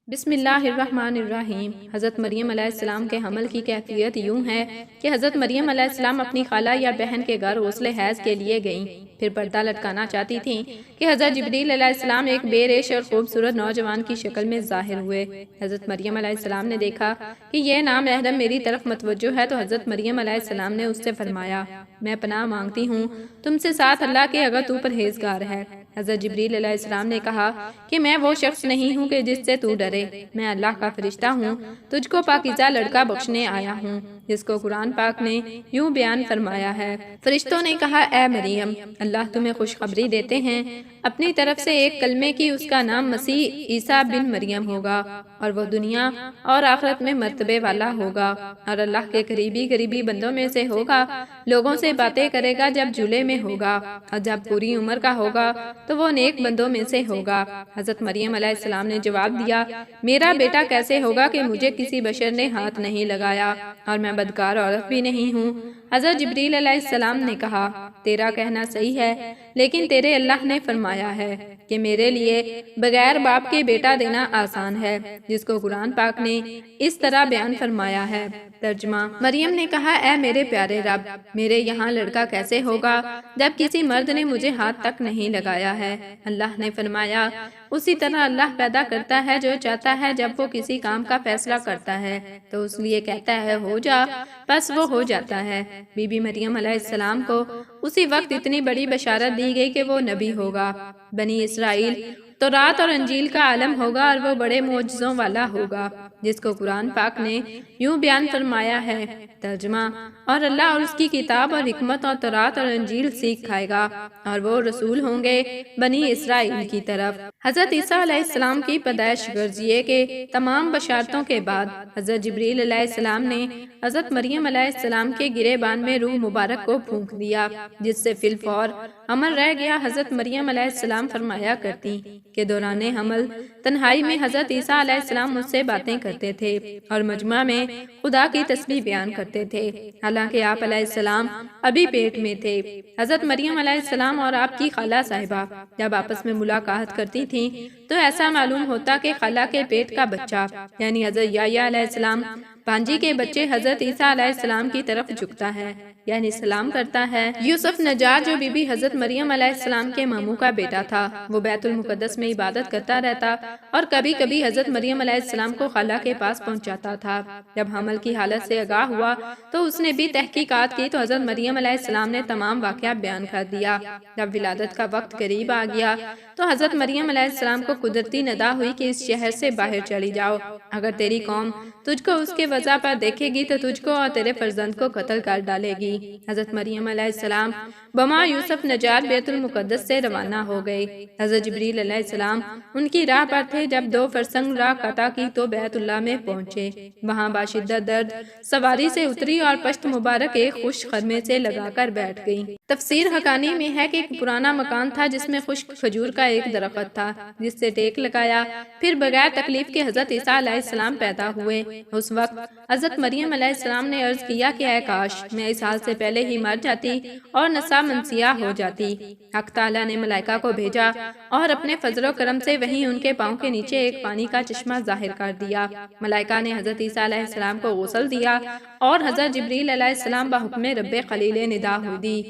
بسم اللہ الرحمن الرحیم۔ حضرت مریم علیہ السلام کے حمل کی کیفیت یوں ہے کہ حضرت مریم علیہ السلام اپنی خالہ یا بہن کے گھر غسل حیض کے لیے گئیں، پھر پردہ لٹکانا چاہتی تھیں کہ حضرت جبریل علیہ السلام ایک بے ریش اور خوبصورت نوجوان کی شکل میں ظاہر ہوئے۔ حضرت مریم علیہ السلام نے دیکھا کہ یہ نامحرم میری طرف متوجہ ہے تو حضرت مریم علیہ السلام نے اس سے فرمایا، میں پناہ مانگتی ہوں تم سے ساتھ اللہ کے اگر تو پرہیزگار ہے۔ حضرت جبریل علیہ السلام نے کہا کہ میں وہ شخص نہیں ہوں کہ جس سے تو ڈرے، میں اللہ کا فرشتہ ہوں، تجھ کو پاکیزہ لڑکا بخشنے آیا ہوں، جس کو قرآن پاک نے یوں بیان فرمایا ہے۔ فرشتوں نے کہا، اے مریم، اللہ تمہیں خوشخبری دیتے ہیں، اپنی طرف سے ایک کلمے کی، اس کا نام مسیح عیسیٰ بن مریم ہوگا، اور وہ دنیا اور آخرت میں مرتبے والا ہوگا، اور اللہ کے قریبی بندوں میں سے ہوگا، لوگوں سے باتیں کرے گا جب جھولے میں ہوگا، اور جب پوری عمر کا ہوگا تو وہ نیک بندوں میں سے ہوگا۔ حضرت مریم علیہ السلام نے جواب دیا، میرا بیٹا کیسے ہوگا کہ مجھے کسی بشر نے ہاتھ نہیں لگایا اور میں بدکار عورت بھی نہیں ہوں۔ حضرت جبریل علیہ السلام نے کہا، تیرا کہنا صحیح ہے، لیکن تیرے اللہ نے فرمایا ہے کہ میرے لیے بغیر باپ کے بیٹا دینا آسان ہے، جس کو قرآن پاک نے اس طرح بیان فرمایا ہے۔ ترجمہ: مریم نے کہا، اے میرے پیارے رب، میرے یہاں لڑکا کیسے ہوگا جب کسی مرد نے مجھے ہاتھ تک نہیں لگایا ہے؟ اللہ نے فرمایا، اسی طرح اللہ پیدا کرتا ہے جو چاہتا ہے، جب وہ کسی کام کا فیصلہ کرتا ہے تو اس لیے کہتا ہے ہو جا، بس وہ ہو جاتا ہے۔ بی بی مریم علیہ السلام کو اسی وقت اتنی بڑی بشارت دی گئی کہ وہ نبی ہوگا، بنی اسرائیل تورات اور انجیل کا عالم ہوگا، اور وہ بڑے معجزوں والا ہوگا، جس کو قرآن پاک نے یوں بیان فرمایا ہے۔ ترجمہ: اور اللہ اور اس کی کتاب اور حکمت اور تورات اور انجیل سکھائے گا، اور وہ رسول ہوں گے بنی اسرائیل کی طرف۔ حضرت عیسیٰ علیہ السلام کی پیدائش غرضیے کے تمام بشارتوں کے بعد حضرت جبریل علیہ السلام نے حضرت مریم علیہ السلام کے گریبان میں روح مبارک کو پھونک دیا، جس سے فی الفور عمل رہ گیا۔ حضرت مریم علیہ السلام فرمایا کرتی کہ دوران حمل تنہائی میں حضرت عیسیٰ علیہ السلام مجھ سے باتیں کرتے تھے اور مجمع میں خدا کی تسبیح بیان کرتے تھے، حالانکہ آپ علیہ السلام ابھی پیٹ میں تھے۔ حضرت مریم علیہ السلام اور آپ کی خالہ صاحبہ جب آپس میں ملاقات کرتی تھیں تو ایسا معلوم ہوتا کہ خالہ کے پیٹ کا بچہ یعنی حضرت یحییٰ علیہ السلام بانجی کے بچے حضرت عیسیٰ علیہ السلام کی طرف جھکتا ہے، یعنی سلام کرتا ہے۔ یوسف نجار جو بی بی حضرت مریم علیہ السلام کے ماموں کا بیٹا تھا، وہ بیت المقدس میں عبادت کرتا رہتا اور کبھی کبھی حضرت مریم علیہ السلام کو خالہ کے پاس پہنچاتا تھا۔ جب حمل کی حالت سے آگاہ ہوا تو اس نے بھی تحقیقات کی تو حضرت مریم علیہ السلام نے تمام واقعہ بیان کر دیا۔ جب ولادت کا وقت قریب آ گیا تو حضرت مریم علیہ السلام کو قدرتی ندا ہوئی کہ اس شہر سے باہر چلی جاؤ، اگر تیری قوم تجھ کو اس کے وضع پر دیکھے گی تو تجھ کو اور تیرے فرزند کو قتل کر ڈالے گی۔ حضرت مریم علیہ السلام بما یوسف نجار بیت المقدس سے روانہ ہو گئے۔ حضرت جبریل علیہ السلام ان کی راہ پر تھے۔ جب 2 فرسنگ راہ قطع کی تو بیت اللہ میں پہنچے، وہاں باشدت درد سواری سے اتری اور پشت مبارک ایک خشک خرمے سے لگا کر بیٹھ گئی۔ تفسیر حقانی میں ہے کہ ایک پرانا مکان تھا جس میں خشک کھجور کا ایک درخت تھا، جس سے ٹیک لگایا پھر بغیر تکلیف کے حضرت عیسیٰ علیہ السلام پیدا ہوئے۔ اس وقت حضرت مریم علیہ السلام نے عرض کیا کہ اے کاش میں اس حال سے پہلے ہی مر جاتی اور نسا منسیہ ہو جاتی۔ حق تعالیٰ نے ملائکہ کو بھیجا اور اپنے فضل و کرم سے وہیں ان کے پاؤں کے نیچے ایک پانی کا چشمہ ظاہر کر دیا۔ ملائکہ نے حضرت عیسیٰ علیہ السلام کو غسل دیا اور حضرت جبریل علیہ السلام بحکم رب خلیل ندا ہو دی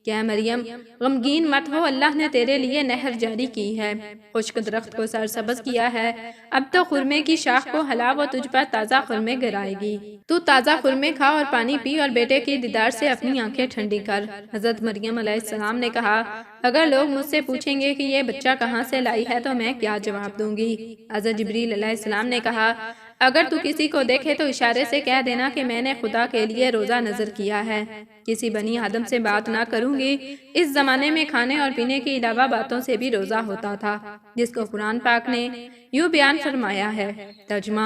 کہ اے مریم غمگین مت ہو، اللہ نے تیرے لیے نہر جاری کی ہے، خشک درخت کو سرسبز کیا ہے، اب تو خرمے کی شاخ کو ہلا، وہ تجھ پر تازہ خرمے گرائے گی، تو تازہ خرمے کھا اور پانی پی اور بیٹے کی دیدار سے اپنی آنکھیں ٹھنڈی کر۔ حضرت مریم علیہ السلام نے کہا، اگر لوگ مجھ سے پوچھیں گے کہ یہ بچہ کہاں سے لائی ہے تو میں کیا جواب دوں گی؟ حضرت جبریل علیہ السلام نے کہا، اگر تو کسی کو دیکھے تو اشارے سے کہہ دینا کہ میں نے خدا کے لیے روزہ نظر کیا ہے، کسی بنی آدم سے بات نہ کروں گی۔ اس زمانے میں کھانے اور پینے کے علاوہ باتوں سے بھی روزہ ہوتا تھا، جس کو قرآن پاک نے یوں بیان فرمایا ہے۔ ترجمہ: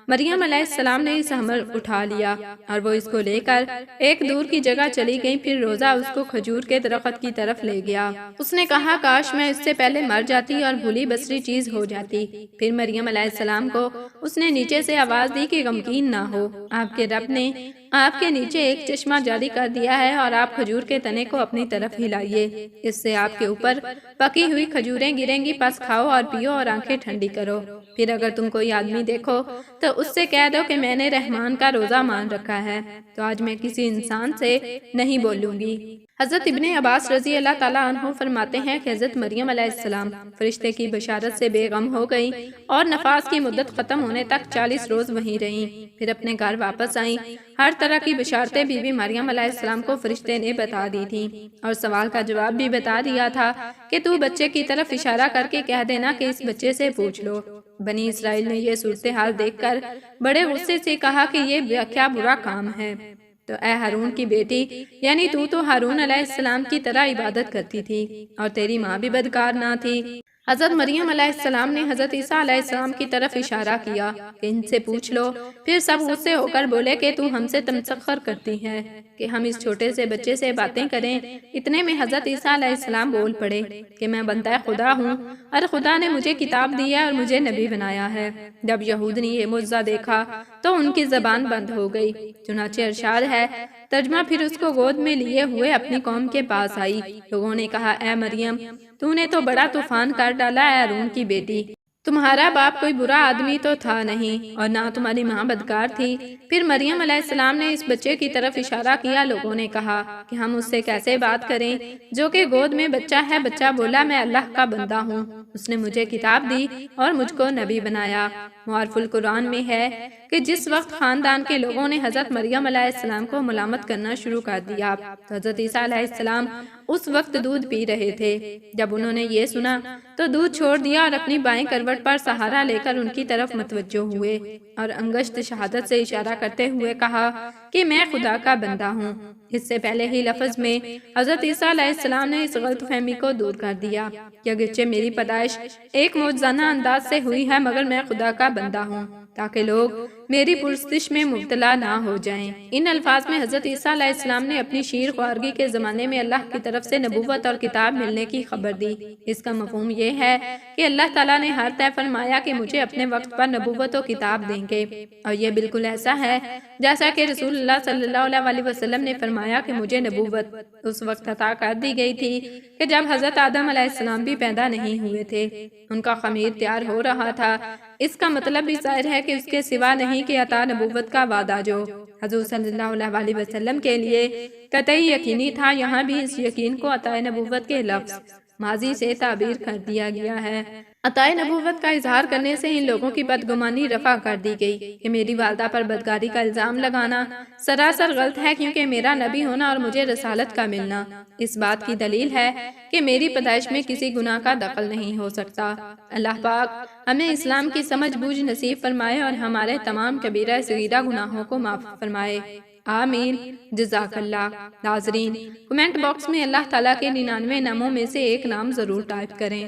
مریم علیہ السلام نے اس حمل اٹھا لیا اور وہ اس کو لے کر ایک دور کی جگہ چلی گئی، پھر روزہ اس کو کھجور کے درخت کی طرف لے گیا۔ اس نے کہا، کاش میں اس سے پہلے مر جاتی اور بھولی بسری چیز ہو جاتی۔ پھر مریم علیہ السلام کو اس نے نیچے سے آواز دی کہ غمگین نہ ہو، آپ کے رب نے آپ کے نیچے ایک چشمہ جاری کر دیا دیا ہے اور آپ کھجور کے تنے کو اپنی طرف ہلائیے، اس سے آپ کے اوپر پکی ہوئی کھجوریں گریں گی، پس کھاؤ اور پیو اور آنکھیں ٹھنڈی کرو۔ پھر اگر تم کوئی آدمی دیکھو تو اس سے کہہ دو کہ میں نے رحمان کا روزہ مان رکھا ہے، تو آج میں کسی انسان سے نہیں بولوں گی۔ حضرت ابن عباس رضی اللہ تعالیٰ عنہ فرماتے ہیں کہ حضرت مریم علیہ السلام فرشتے کی بشارت سے بے غم ہو گئیں اور نفاس کی مدت ختم ہونے تک 40 روز وہیں رہیں، پھر اپنے گھر واپس آئیں۔ ہر طرح کی بشارتیں بی بی مریم علیہ السلام کو فرشتے نے بتا دی تھیں اور سوال کا جواب بھی بتا دیا تھا کہ تو بچے کی طرف اشارہ کر کے کہہ دینا کہ اس بچے سے پوچھ لو۔ بنی اسرائیل نے یہ صورتحال دیکھ کر بڑے غصے سے کہا کہ یہ کیا برا کام ہے، تو اے ہارون کی بیٹی، یعنی تو ہارون علیہ السلام کی طرح عبادت کرتی تھی اور تیری ماں بھی بدکار نہ تھی۔ حضرت مریم علیہ السلام نے حضرت عیسیٰ علیہ السلام کی طرف اشارہ کیا کہ ان سے پوچھ لو، پھر سب غصے ہو کر بولے کہ تو ہم سے تمسخر کرتی ہے کہ ہم اس چھوٹے سے بچے سے باتیں کریں۔ اتنے میں حضرت عیسیٰ علیہ السلام بول پڑے کہ میں بندہ خدا ہوں اور خدا نے مجھے کتاب دی ہے اور مجھے نبی بنایا ہے۔ جب یہود نے یہ معجزہ دیکھا تو ان کی زبان بند ہو گئی، چنانچہ ارشاد ہے، ترجمہ پھر اس کو گود میں لیے ہوئے اپنی قوم کے پاس آئی۔ لوگوں نے کہا، اے مریم، تو نے تو بڑا طوفان کر ڈالا، اے ہارون کی بیٹی، تمہارا باپ کوئی برا آدمی تو تھا نہیں اور نہ تمہاری ماں بدکار تھی۔ پھر مریم علیہ السلام نے اس بچے کی طرف اشارہ کیا۔ لوگوں نے کہا کہ ہم اس سے کیسے بات کریں جو کہ گود میں بچہ ہے۔ بچہ بولا، میں اللہ کا بندہ ہوں، اس نے مجھے کتاب دی اور مجھ کو نبی بنایا۔ معارف القرآن میں ہے کہ جس وقت خاندان کے لوگوں نے حضرت مریم علیہ السلام کو ملامت کرنا شروع کر دیا تو حضرت عیسیٰ علیہ السلام اس وقت دودھ پی رہے تھے۔ جب انہوں نے یہ سنا تو دودھ چھوڑ دیا اور اپنی بائیں کروٹ پر سہارا لے کر ان کی طرف متوجہ ہوئے اور انگشت شہادت سے اشارہ کرتے ہوئے کہا کہ میں خدا کا بندہ ہوں۔ اس سے پہلے ہی لفظ میں حضرت عیسیٰ علیہ السلام نے اس غلط فہمی کو دور کر دیا کہ اگرچہ میری پیدائش ایک معجزانہ انداز سے ہوئی ہے مگر میں خدا کا بندہ ہوں، تاکہ لوگ میری پرستش میں مبتلا نہ ہو جائیں۔ ان الفاظ میں حضرت عیسیٰ علیہ السلام نے اپنی شیر خوارگی کے زمانے میں اللہ کی طرف سے نبوت اور کتاب ملنے کی خبر دی۔ اس کا مفہوم یہ ہے کہ اللہ تعالیٰ نے ہر طے فرمایا کہ مجھے اپنے وقت پر نبوت و کتاب دیں گے، اور یہ بالکل ایسا ہے جیسا کہ رسول اللہ صلی اللہ علیہ وسلم نے فرمایا کہ مجھے نبوت اس وقت عطا کر دی گئی تھی کہ جب حضرت آدم علیہ السلام بھی پیدا نہیں ہوئے تھے، ان کا خمیر تیار ہو رہا تھا۔ اس کا مطلب بھی ظاہر ہے کہ اس کے سوا نہیں کہ عطا نبوت کا وعدہ جو حضور صلی اللہ علیہ وسلم کے لیے قطعی یقینی تھا، یہاں بھی اس یقین کو عطا نبوت کے لفظ ماضی سے تعبیر کر دیا گیا ہے۔ عطا نبوت کا اظہار کرنے سے ان لوگوں کی بدگمانی رفع کر دی گئی کہ میری والدہ پر بدکاری کا الزام لگانا سراسر غلط ہے، کیونکہ میرا نبی ہونا اور مجھے رسالت کا ملنا اس بات کی دلیل ہے کہ میری پیدائش میں کسی گناہ کا دخل نہیں ہو سکتا۔ اللہ پاک ہمیں اسلام کی سمجھ بوجھ نصیب فرمائے اور ہمارے تمام کبیرہ صغیرہ گناہوں کو معاف فرمائے، آمین، جزاک اللہ۔ ناظرین، کمنٹ باکس میں اللہ تعالیٰ کے 99 ناموں میں سے ایک نام ضرور ٹائپ کریں۔